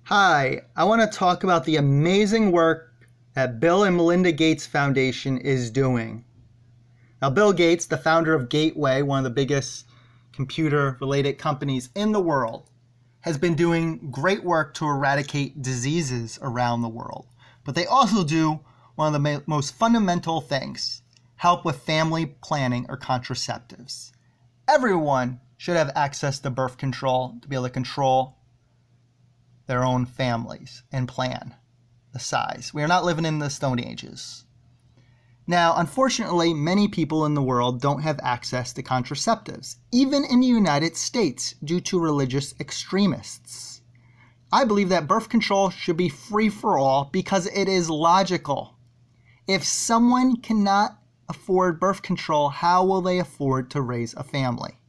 Hi, I want to talk about the amazing work that Bill and Melinda Gates Foundation is doing. Now, Bill Gates, the founder of Gateway, one of the biggest computer-related companies in the world, has been doing great work to eradicate diseases around the world. But they also do one of the most fundamental things, help with family planning or contraceptives. Everyone should have access to birth control to be able to control their own families and plan the size. We are not living in the Stone Ages. Now, unfortunately, many people in the world don't have access to contraceptives, even in the United States, due to religious extremists. I believe that birth control should be free for all because it is logical. If someone cannot afford birth control, how will they afford to raise a family?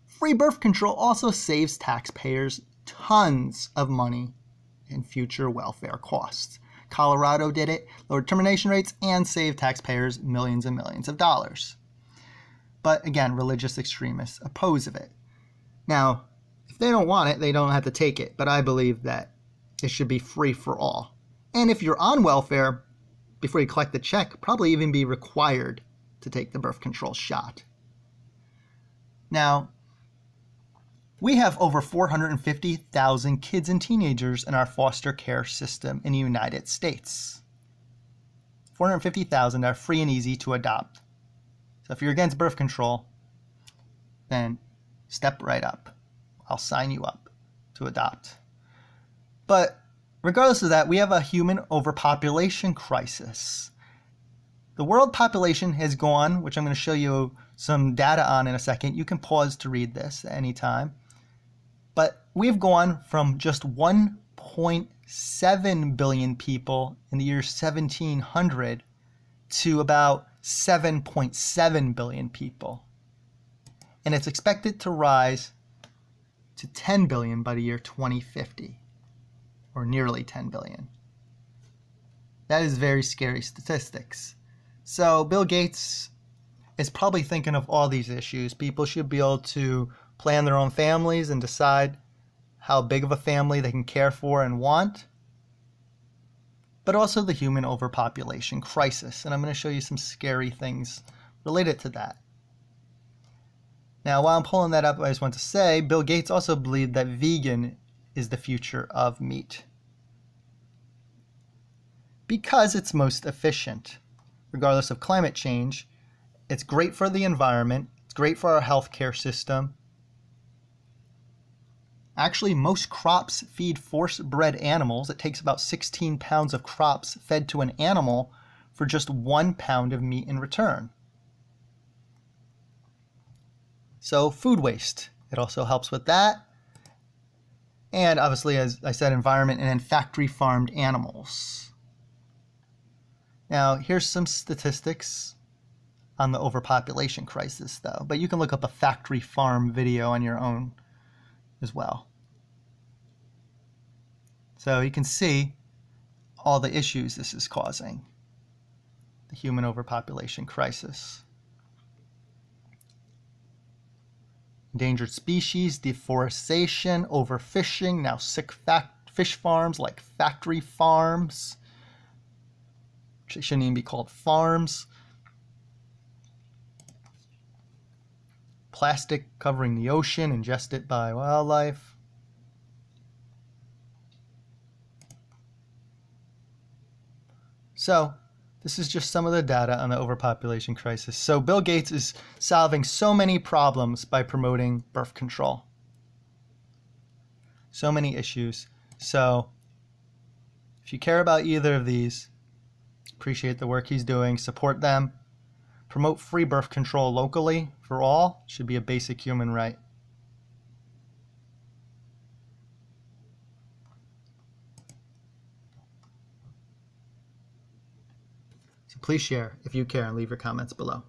Free birth control also saves taxpayers tons of money in future welfare costs. Colorado did it, lowered termination rates, and saved taxpayers millions and millions of dollars. But again, religious extremists oppose of it. Now, if they don't want it, they don't have to take it, but I believe that it should be free for all. And if you're on welfare, before you collect the check, probably even be required to take the birth control shot. Now, we have over 450,000 kids and teenagers in our foster care system in the United States. 450,000 are free and easy to adopt. So if you're against birth control, then step right up. I'll sign you up to adopt. But regardless of that, we have a human overpopulation crisis. The world population has gone, which I'm going to show you some data on in a second. You can pause to read this at any time. But we've gone from just 1.7 billion people in the year 1700 to about 7.7 billion people. And it's expected to rise to 10 billion by the year 2050, or nearly 10 billion. That is very scary statistics. So Bill Gates is probably thinking of all these issues. People should be able to plan their own families and decide how big of a family they can care for and want, but also the human overpopulation crisis. And I'm going to show you some scary things related to that. Now, while I'm pulling that up, I just want to say, Bill Gates also believed that vegan is the future of meat because it's most efficient. Regardless of climate change, it's great for the environment, it's great for our healthcare system. Actually, most crops feed force-bred animals. It takes about 16 pounds of crops fed to an animal for just 1 pound of meat in return. So food waste, it also helps with that. And obviously, as I said, environment and then factory farmed animals. Now, here's some statistics on the overpopulation crisis though, but you can look up a factory farm video on your own as well. So you can see all the issues this is causing, the human overpopulation crisis. Endangered species, deforestation, overfishing, now sick fish farms like factory farms, which shouldn't even be called farms. Plastic covering the ocean, ingested by wildlife. So this is just some of the data on the overpopulation crisis. So Bill Gates is solving so many problems by promoting birth control. So many issues. So if you care about either of these, appreciate the work he's doing, support them. Promote free birth control locally for all. Should be a basic human right. So please share if you care and leave your comments below.